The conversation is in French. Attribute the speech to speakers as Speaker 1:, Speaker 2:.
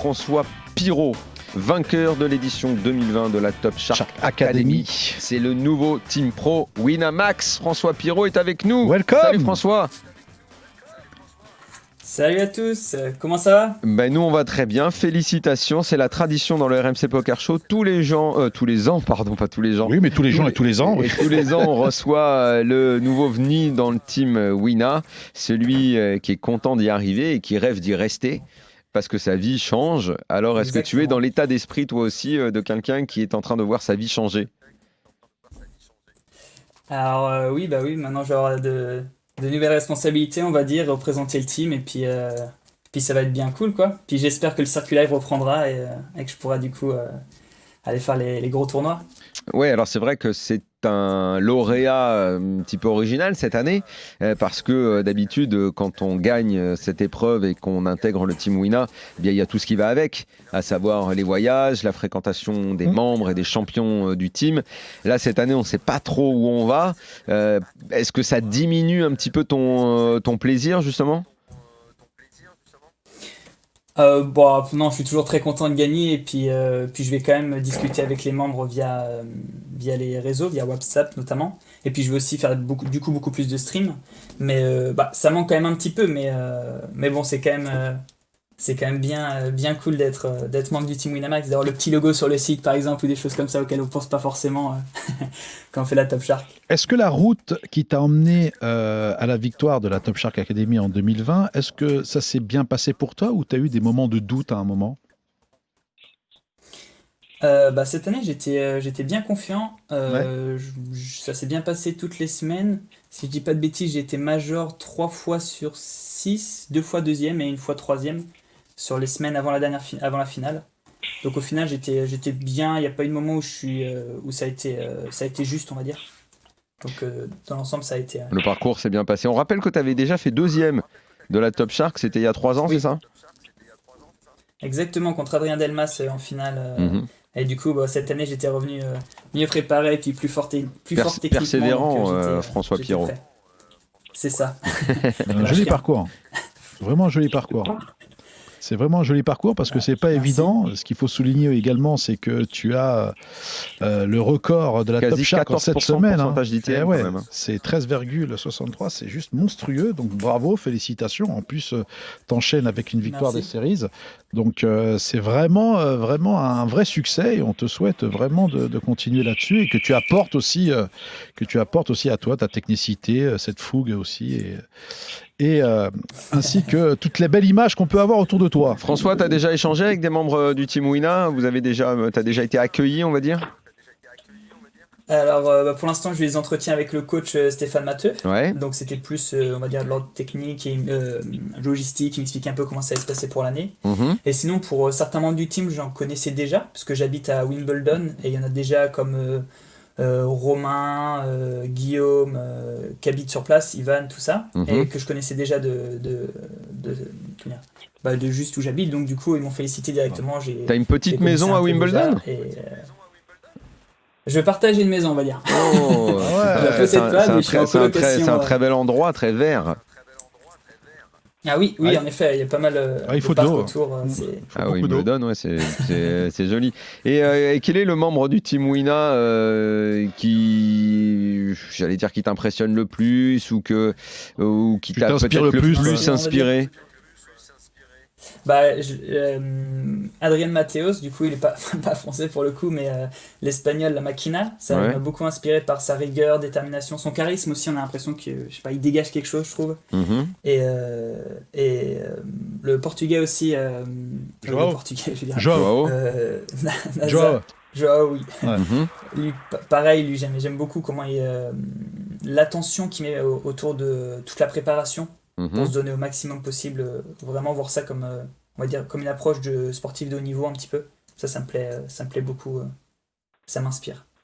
Speaker 1: François Pirot, vainqueur de l'édition 2020 de la Top Shark Academy. C'est le nouveau Team Pro Winamax. François Pirot est avec nous.
Speaker 2: Welcome.
Speaker 1: Salut François.
Speaker 3: Salut à tous, comment ça va?
Speaker 1: Ben nous on va très bien, félicitations, c'est la tradition dans le RMC Poker Show, tous les ans,
Speaker 2: Oui, mais tous les gens et tous les ans.
Speaker 1: Et tous les ans on reçoit le nouveau venu dans le team Wina, celui qui est content d'y arriver et qui rêve d'y rester parce que sa vie change. Alors est-ce que tu es dans l'état d'esprit toi aussi de quelqu'un qui est en train de voir sa vie changer?
Speaker 3: Alors oui, maintenant je vais avoir de nouvelles responsabilités, on va dire, représenter le team, et puis ça va être bien cool, quoi. Puis j'espère que le Circuit Live reprendra et que je pourrai du coup aller faire les gros tournois.
Speaker 1: Ouais, alors c'est vrai que c'est un lauréat un petit peu original cette année, parce que d'habitude, quand on gagne cette épreuve et qu'on intègre le Team Wina, eh bien, il y a tout ce qui va avec, à savoir les voyages, la fréquentation des membres et des champions du team. Là, cette année, on ne sait pas trop où on va. Est-ce que ça diminue un petit peu ton plaisir, justement ?
Speaker 3: Non, je suis toujours très content de gagner, et puis je vais quand même discuter avec les membres via les réseaux, via WhatsApp notamment. Et puis je vais aussi faire beaucoup plus de streams. Mais ça manque quand même un petit peu, mais bon, c'est quand même bien cool d'être membre du Team Winamax, d'avoir le petit logo sur le site par exemple, ou des choses comme ça auxquelles on pense pas forcément quand on fait la Top Shark.
Speaker 2: Est-ce que la route qui t'a emmené à la victoire de la Top Shark Academy en 2020, est-ce que ça s'est bien passé pour toi ou tu as eu des moments de doute à un moment ?
Speaker 3: Cette année j'étais bien confiant. Ça s'est bien passé toutes les semaines. Si je dis pas de bêtises, j'ai été major 3 fois sur 6, 2 fois deuxième et 1 fois troisième sur les semaines avant avant la finale. Donc au final j'étais bien, il n'y a pas eu de moment où ça a été juste, on va dire. Donc dans l'ensemble ça a été...
Speaker 1: Le parcours s'est bien passé. On rappelle que tu avais déjà fait deuxième de la Top Shark, c'était il y a 3 ans,
Speaker 3: Oui.
Speaker 1: c'est ça ?
Speaker 3: Exactement, contre Adrien Delmas en finale.
Speaker 1: Mhm.
Speaker 3: Et du coup, cette année, j'étais revenu mieux préparé, puis plus fort techniquement.
Speaker 1: Persévérant,
Speaker 3: donc,
Speaker 1: François
Speaker 3: j'étais
Speaker 1: Pirot.
Speaker 3: prêt. C'est ça.
Speaker 2: Un joli parcours. Vraiment un joli parcours. C'est vraiment un joli parcours parce que c'est pas
Speaker 3: Merci.
Speaker 2: évident. Ce qu'il faut souligner également, c'est que tu as le record de la
Speaker 1: Quasi
Speaker 2: Top Shark en 7
Speaker 1: 14% de
Speaker 2: semaines.
Speaker 1: pourcentage d'ITM,
Speaker 2: Eh ouais,
Speaker 1: quand même, hein.
Speaker 2: c'est 13,63, c'est juste monstrueux. Donc bravo, félicitations. En plus, t'enchaînes avec une victoire
Speaker 3: Merci.
Speaker 2: des séries. Donc c'est vraiment un vrai succès et on te souhaite vraiment de continuer là-dessus et que tu apportes aussi à toi ta technicité, cette fougue aussi et ainsi que toutes les belles images qu'on peut avoir autour de toi.
Speaker 1: François, tu as déjà échangé avec des membres du Team Wina? Tu as déjà été accueilli, on va dire?
Speaker 3: Alors, pour l'instant, j'ai eu des entretiens avec le coach Stéphane Matteux.
Speaker 1: Ouais.
Speaker 3: Donc, c'était plus, on va dire, de l'ordre technique et logistique. Il m'expliquait un peu comment ça allait se passer pour l'année.
Speaker 1: Mhm.
Speaker 3: Et sinon, pour certains membres du team, j'en connaissais déjà, parce que j'habite à Wimbledon, et il y en a déjà comme Romain, Guillaume, qui habitent sur place, Ivan, tout ça, et que je connaissais déjà de juste où j'habite. Donc, du coup, ils m'ont félicité directement.
Speaker 1: T'as une petite maison à Wimbledon?
Speaker 3: Je partage une maison, on va dire.
Speaker 1: Oh,
Speaker 3: C'est
Speaker 1: un très bel endroit, très vert.
Speaker 3: Ah oui,
Speaker 2: Ouais.
Speaker 3: en effet, il y a pas mal
Speaker 2: il
Speaker 3: de
Speaker 2: faut de
Speaker 3: parcs
Speaker 2: l'eau.
Speaker 3: autour.
Speaker 1: Ah
Speaker 2: beaucoup
Speaker 1: oui,
Speaker 2: d'eau.
Speaker 1: Wimbledon, ouais, c'est joli. Et quel est le membre du Team Wina qui, j'allais dire, qui t'impressionne le plus ou qui t'a
Speaker 2: t'inspire
Speaker 1: peut-être
Speaker 2: le
Speaker 1: le
Speaker 2: plus,
Speaker 1: plus
Speaker 3: ouais.
Speaker 1: inspiré?
Speaker 3: Adrien Mateos, du coup, il est pas français pour le coup, mais l'espagnol, la Máquina, ça
Speaker 1: Ouais.
Speaker 3: m'a beaucoup inspiré par sa rigueur, détermination, son charisme aussi. On a l'impression que, je sais pas, il dégage quelque chose, je trouve.
Speaker 1: Mhm.
Speaker 3: Et le portugais aussi.
Speaker 2: Joao.
Speaker 3: Le portugais, je veux dire.
Speaker 2: Joao.
Speaker 3: Joao. Joao, oui.
Speaker 2: Ouais.
Speaker 1: Mhm.
Speaker 3: Lui, pareil, lui, j'aime beaucoup comment l'attention qu'il met autour de toute la préparation pour
Speaker 1: Mhm.
Speaker 3: se donner au maximum possible. Vraiment voir ça comme, on va dire, comme une approche de sportif de haut niveau un petit peu. Ça me plaît beaucoup. Ça m'inspire.